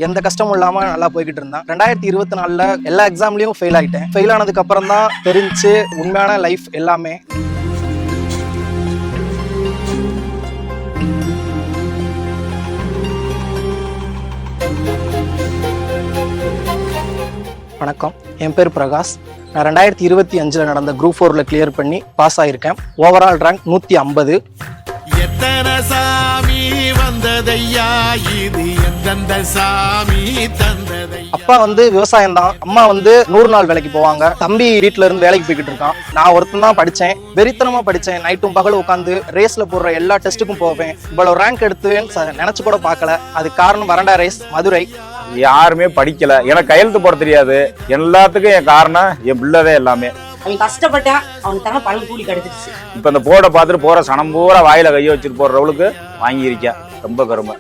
எந்த கஷ்டமும் இல்லாம நல்லா போய்கிட்டு இருந்தேன். 2024ல எல்லா எக்ஸாம்லயும் ஃபெயில் ஆயிட்டேன். ஃபெயில் ஆனதுக்கு அப்புறம் தான் தெரிஞ்சு உண்மையான லைஃப் எல்லாமே. வணக்கம், என் பேர் பிரகாஷ். நான் 2025 நடந்த குரூப் 4ல கிளியர் பண்ணி பாஸ் ஆயிருக்கேன். Overall rank 150. எத்தனை சாமி வந்ததையா இது எந்தெந்த சாமி தந்ததையா. அப்பா விவசாயம் தான், அம்மா 100 நாள் வேலைக்கு போவாங்க. தம்பி வீட்டுல இருந்து வேலைக்கு போய்கிட்டு இருக்கான். நான் ஒருத்தன் தான் படிச்சேன், வெறித்தனமா படிச்சேன். நைட்டும் பகலும் உட்காந்து ரேஸ்ல போடுற எல்லா டெஸ்ட்டுக்கும் போவேன். இவ்வளவு ரேங்க் எடுத்துவேன்னு நினைச்சு கூட பார்க்கல. அது காரணம் வரண்டா ரேஸ் மதுரை. யாருமே படிக்கல, எனக்கு கையெழுத்து போட தெரியாது. எல்லாத்துக்கும் என் காரணம் என் பிள்ளைவே. எல்லாமே அவன் கஷ்டப்பட்டான், அவனுக்கான பலன் கூலி கிடைச்சிருச்சு. இப்ப இந்த போர்டை பார்த்துட்டு போற சனம் பூரா வாயில கையை வச்சுட்டு போடுறவளுக்கு வாங்கியிருக்கேன். ரொம்ப பெருமை.